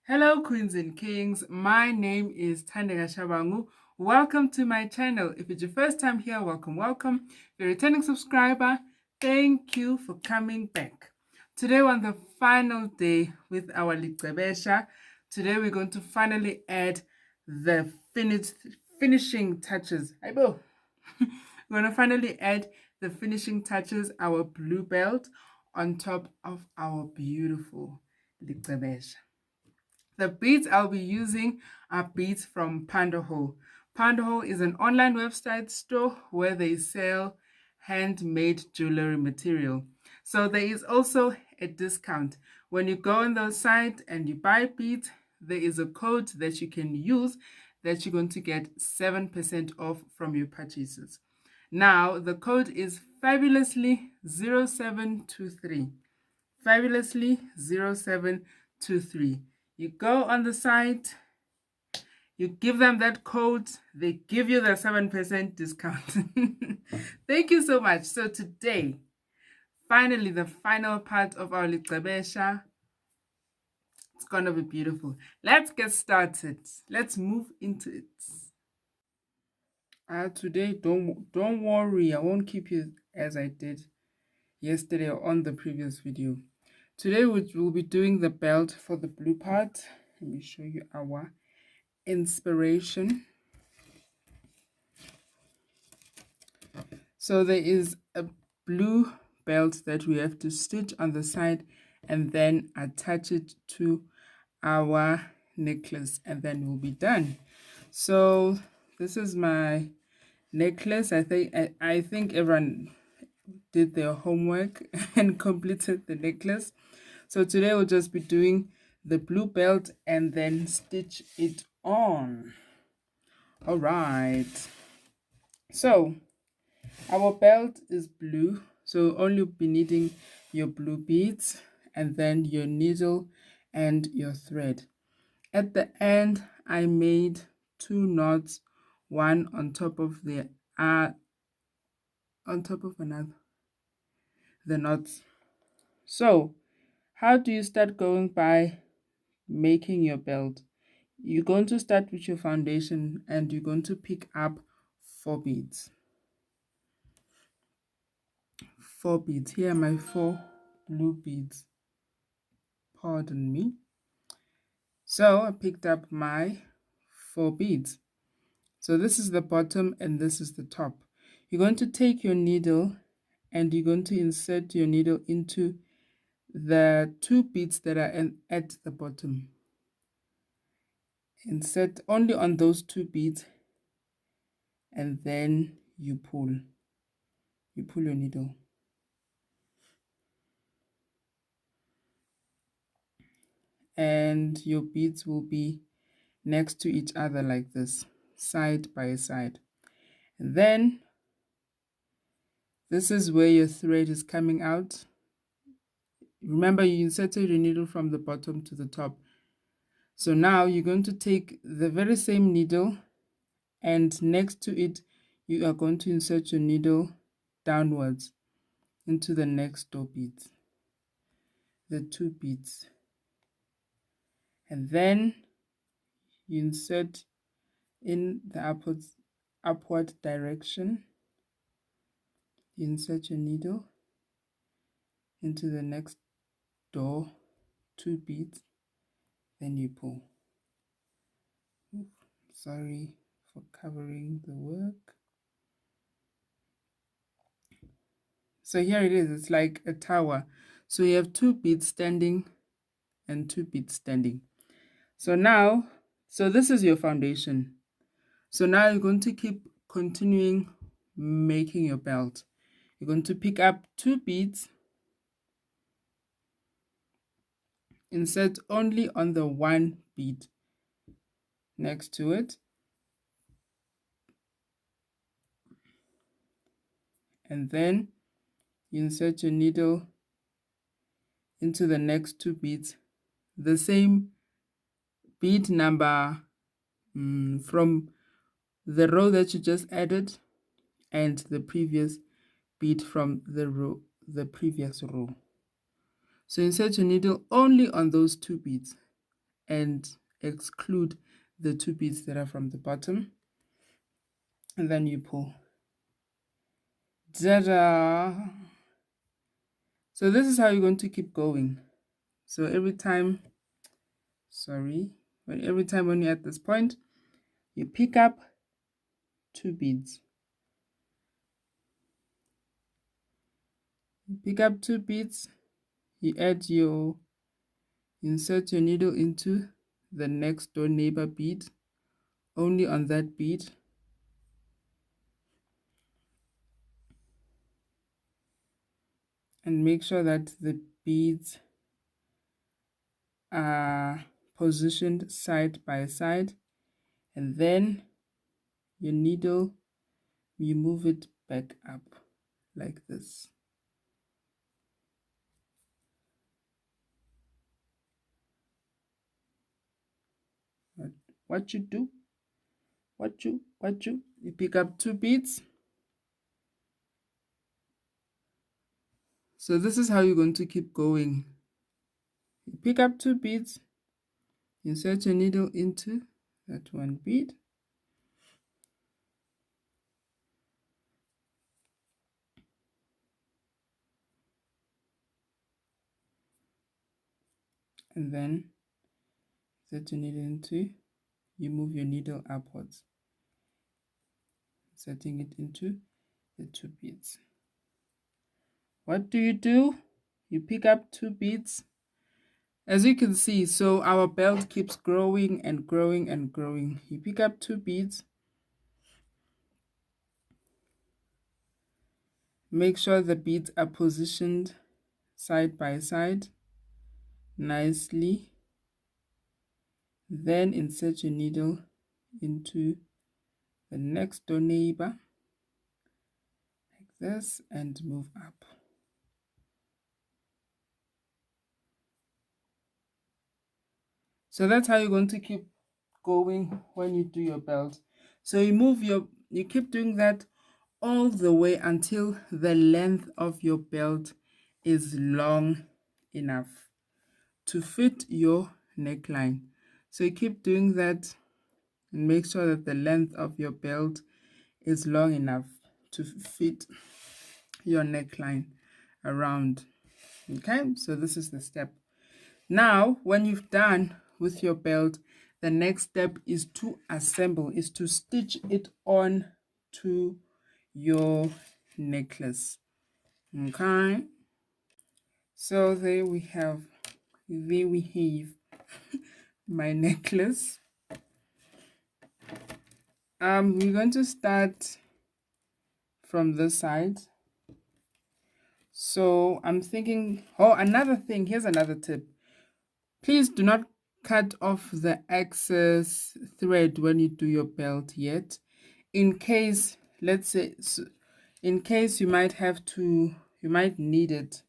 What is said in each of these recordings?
Hello, queens and kings. My name is Thandeka Shabangu. Welcome to my channel. If it's your first time here, welcome, welcome. If you're a returning subscriber, thank you for coming back. Today, we're on the final day with our Ligcebesha. Today, we're going to finally add the finishing touches. Aibo. We're going to finally add the finishing touches, our blue belt, on top of our beautiful Ligcebesha. The beads I'll be using are beads from Pandaho. Pandaho is an online website store where they sell handmade jewelry material. So there is also a discount. When you go on the site and you buy beads, there is a code that you can use that you're going to get 7% off from your purchases. Now, the code is fabulously0723. Fabulously0723. You go on the site, you give them that code, they give you the 7% discount. Thank you so much. So today, finally, the final part of our Ligcebesha. It's gonna be beautiful. Let's get started. Let's move into it. Today, don't worry, I won't keep you as I did yesterday on the previous video. Today we'll be doing the belt for the blue part. Let me show you our inspiration. So there is a blue belt that we have to stitch on the side and then attach it to our necklace, and then we'll be done. So this is my necklace. I think everyone did their homework and completed the necklace. So today we'll just be doing the blue belt and then stitch it on. All right. So our belt is blue. So only be needing your blue beads and then your needle and your thread. At the end, I made 2 knots, one on top of the another, the knots. So how do you start going by making your belt? You're going to start with your foundation and you're going to pick up 4 beads. 4 beads. Here are my 4 blue beads. Pardon me. So I picked up my 4 beads. So this is the bottom and this is the top. You're going to take your needle and you're going to insert your needle into the 2 beads that are at the bottom. Insert only on those 2 beads and then you pull your needle. And your beads will be next to each other like this, side by side. And then this is where your thread is coming out. Remember, you inserted your needle from the bottom to the top. So now you're going to take the very same needle and next to it, you are going to insert your needle downwards into the next door beads, the 2 beads. And then you insert in the upward direction. You insert your needle into the next door, 2 beads, then you pull. Sorry for covering the work. So here it is, it's like a tower. So you have 2 beads standing and 2 beads standing. So now, this is your foundation. So now you're going to keep continuing making your belt. You're going to pick up 2 beads, insert only on the 1 bead next to it, and then you insert your needle into the next 2 beads, the same bead number from the row that you just added and the previous bead from the previous row. So insert your needle only on those 2 beads and exclude the 2 beads that are from the bottom, and then you pull. Ta-da! So this is how you're going to keep going. So every time when you're at this point, you pick up 2 beads. You pick up 2 beads, you insert your needle into the next door neighbor bead, only on that bead. And make sure that the beads are positioned side by side, and then your needle, you move it back up like this. What you do, you pick up 2 beads. So this is how you're going to keep going. You pick up 2 beads, insert your needle into that 1 bead, and then insert your needle into, you move your needle upwards, setting it into the 2 beads. What do? You pick up 2 beads. As you can see, so our belt keeps growing and growing and growing. You pick up 2 beads. Make sure the beads are positioned side by side nicely. Then insert your needle into the next door neighbor like this and move up. So that's how you're going to keep going when you do your belt. So you keep doing that all the way until the length of your belt is long enough to fit your neckline. So you keep doing that and make sure that the length of your belt is long enough to fit your neckline around. Okay, so this is the step. Now, when you've done with your belt, the next step is to assemble, is to stitch it on to your necklace. Okay, so there we have my necklace. We're going to start from this side. So I'm thinking, another thing, here's another tip. Please do not cut off the excess thread when you do your belt yet. In case, let's say, in case you might need it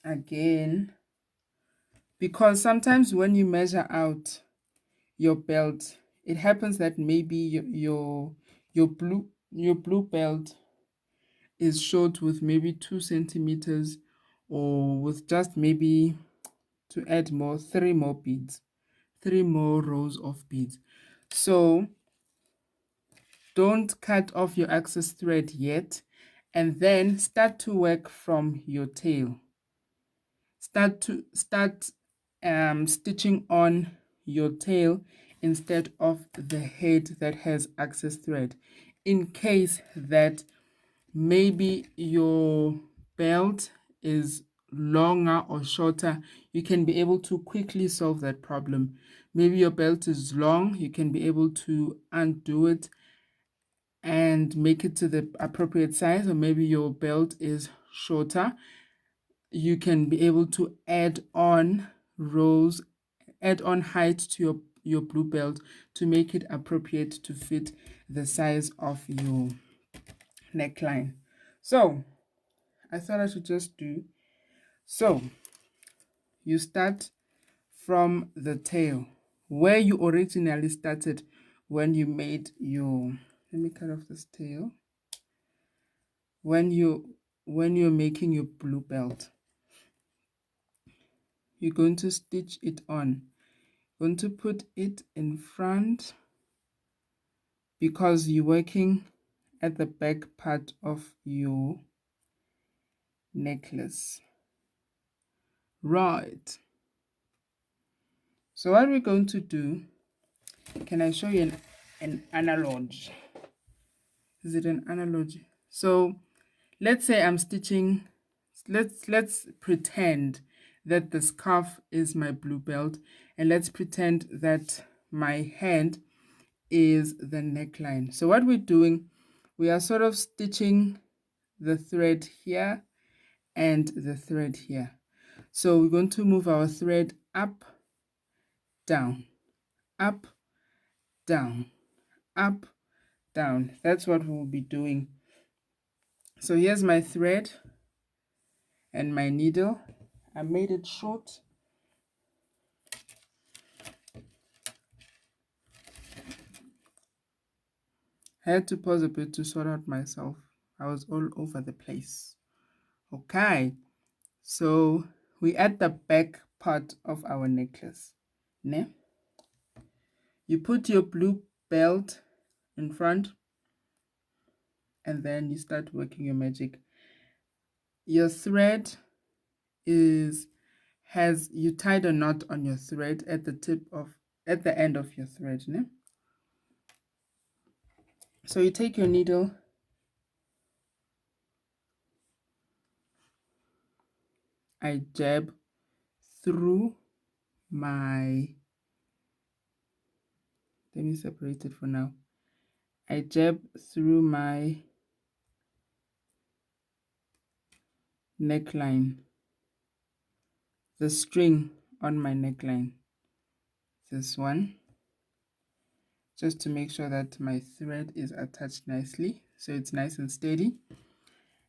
again, because sometimes when you measure out your belt, it happens that maybe your blue belt is short with maybe 2 centimeters, or with just maybe to add more 3 more beads, 3 more rows of beads. So don't cut off your excess thread yet, and then start to work from your tail. Start stitching on your tail instead of the head that has excess thread, in case that maybe your belt is longer or shorter. You can be able to quickly solve that problem. Maybe your belt is long, you can be able to undo it and make it to the appropriate size, or maybe your belt is shorter, you can be able to add on height to your blue belt to make it appropriate to fit the size of your neckline. So I thought I should just do so. You start from the tail where you originally started when you made your, let me cut off this tail, when you're making your blue belt. You're going to stitch it on Going to put it in front because you're working at the back part of your necklace. Right. So what we're going to do, can I show you an analogy? Is it an analogy? So let's say I'm stitching, let's pretend that the scarf is my blue belt, and let's pretend that my hand is the neckline. So what we're doing, we are sort of stitching the thread here and the thread here. So we're going to move our thread up, down, up, down, up, down. That's what we'll be doing. So here's my thread and my needle. I made it short. I had to pause a bit to sort out myself. I was all over the place. Okay, so we at the back part of our necklace. Ne? You put your blue belt in front, and then you start working your magic. Your thread has you tied a knot on your thread at the end of your thread. Ne? So you take your needle, I jab through my, let me separate it for now. I jab through my neckline, the string on my neckline, this one, just to make sure that my thread is attached nicely, so it's nice and steady.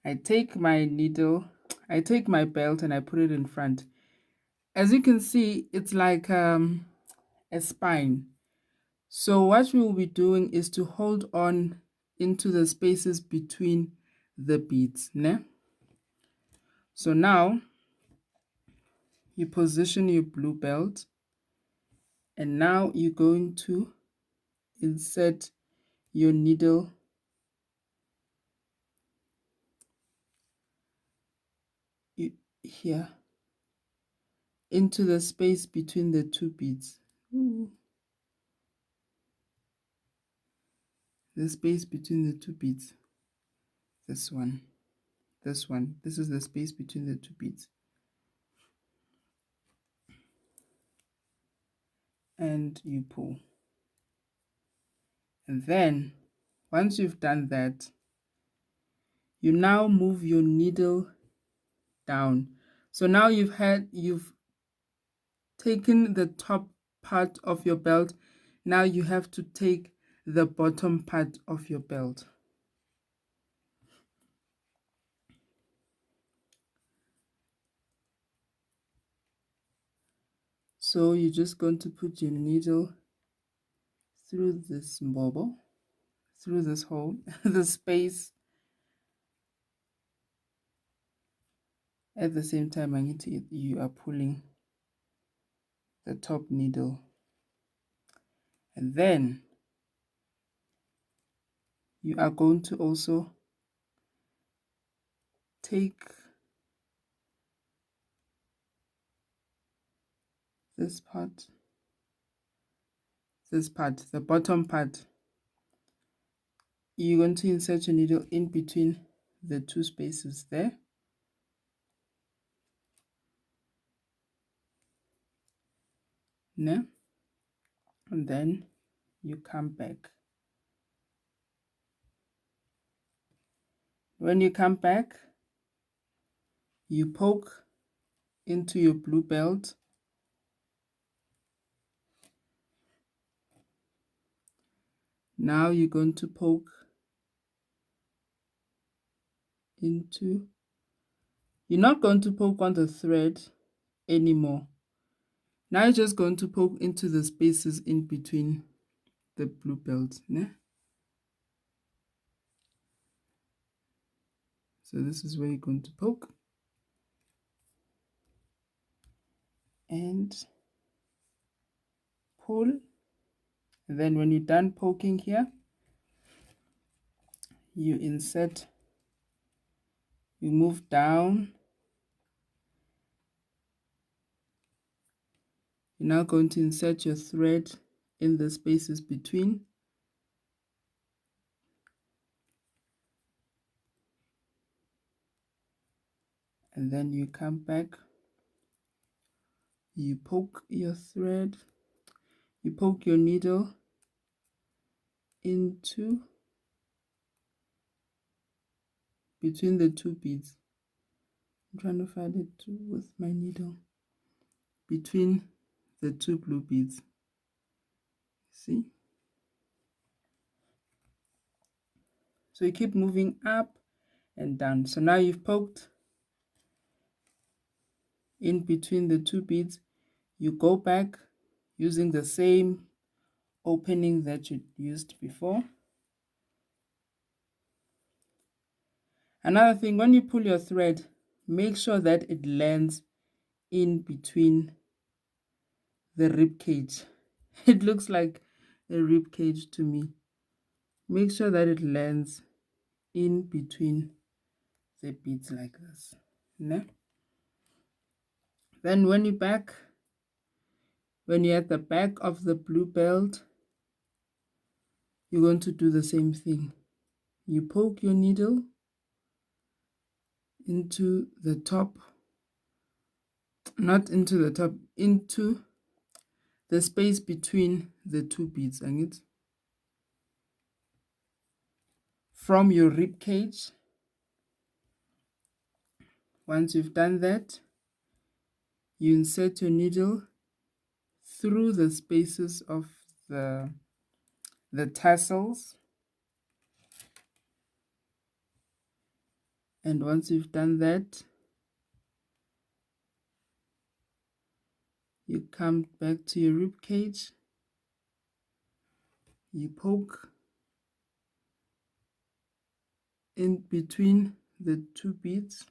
I take my needle, I take my belt and I put it in front. As you can see, it's like a spine. So what we will be doing is to hold on into the spaces between the beads. Ne? So now you position your blue belt, and now you're going to insert your needle here into the space between the two beads. Ooh. The space between the two beads. This one. This one. This is the space between the two beads. And you pull. And then, once you've done that, you now move your needle down. So now you've taken the top part of your belt. Now you have to take the bottom part of your belt. So you're just going to put your needle through this bubble, through this hole, the space. At the same time, you are pulling the top needle. And then you are going to also take this part, the bottom part. You're going to insert your needle in between the two spaces there. Ne? And then you come back. When you come back, you poke into your blue belt. Now you're going to poke into, you're not going to poke on the thread anymore. Now you're just going to poke into the spaces in between the blue belt. Ne? So this is where you're going to poke. And pull, and then when you're done poking here, you insert, you move down. You're now going to insert your thread in the spaces between, and then you come back, you poke your thread, you poke your needle into between the two beads. I'm trying to find it with my needle between the two blue beads. See? So you keep moving up and down. So now you've poked in between the two beads. You go back using the same opening that you used before. Another thing, when you pull your thread, make sure that it lands in between the rib cage. It looks like a rib cage to me. Make sure that it lands in between the beads like this. Ne? Then when you're at the back of the blue belt, you're going to do the same thing. You poke your needle into the top, not into the top, into the space between the two beads, and it's from your rib cage. Once you've done that, you insert your needle through the spaces of the tassels, and once you've done that, you come back to your rib cage, you poke in between the two beads,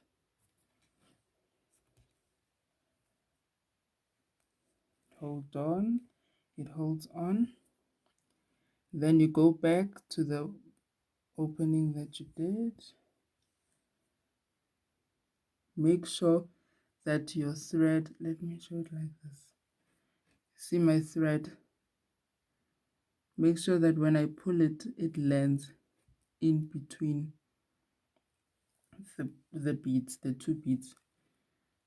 hold on, it holds on, then you go back to the opening that you did. Make sure that your thread, let me show it like this, see my thread, make sure that when I pull it, it lands in between the beads, the two beads.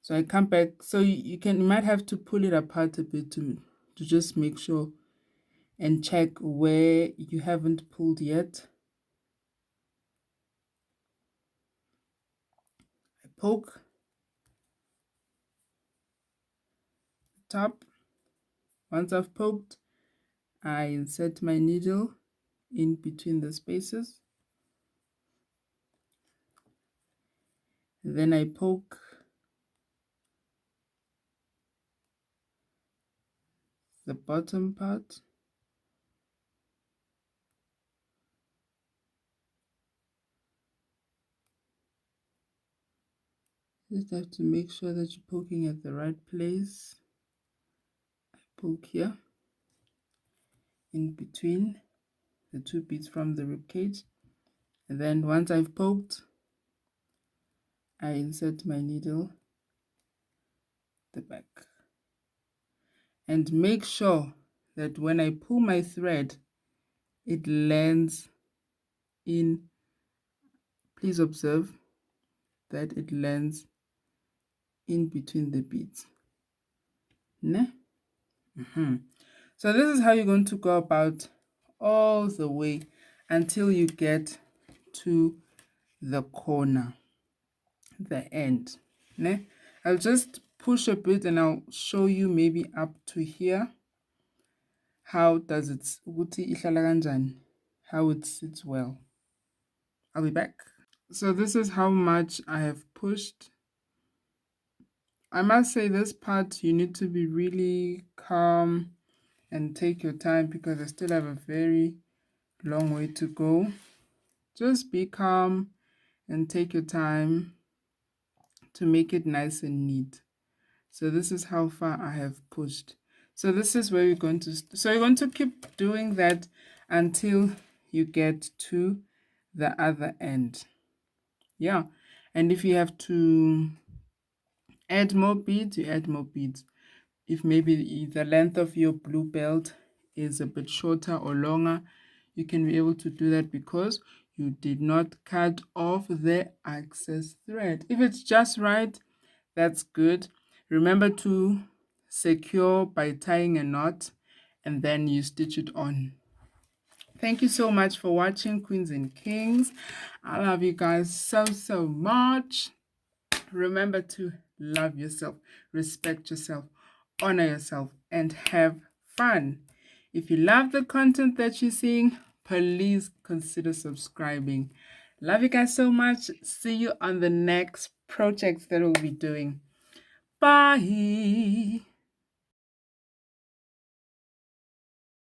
So I come back, so you might have to pull it apart a bit to just make sure and check where you haven't pulled yet. I poke the top. Once I've poked, I insert my needle in between the spaces. Then I poke the bottom part. Just have to make sure that you're poking at the right place. I poke here in between the two beads from the rib cage, and then once I've poked, I insert my needle at the back, and make sure that when I pull my thread, it lands in, please observe that it lands in between the beads. Ne? So this is how you're going to go about all the way until you get to the corner, the end. Ne? I'll just push a bit and I'll show you maybe up to here. How does it, how it sits well. I'll be back. So this is how much I have pushed. I must say this part you need to be really calm and take your time because I still have a very long way to go. Just be calm and take your time to make it nice and neat. So this is how far I have pushed. So this is where you're going to, so you're going to keep doing that until you get to the other end. Yeah. And if you have to add more beads, you add more beads. If maybe the length of your blue belt is a bit shorter or longer, you can be able to do that because you did not cut off the excess thread. If it's just right, that's good. Remember to secure by tying a knot and then you stitch it on. Thank you so much for watching, Queens and Kings. I love you guys so much. Remember to love yourself, respect yourself, honor yourself, and have fun. If you love the content that you're seeing, please consider subscribing. Love you guys so much. See you on the next project that we'll be doing. Bye.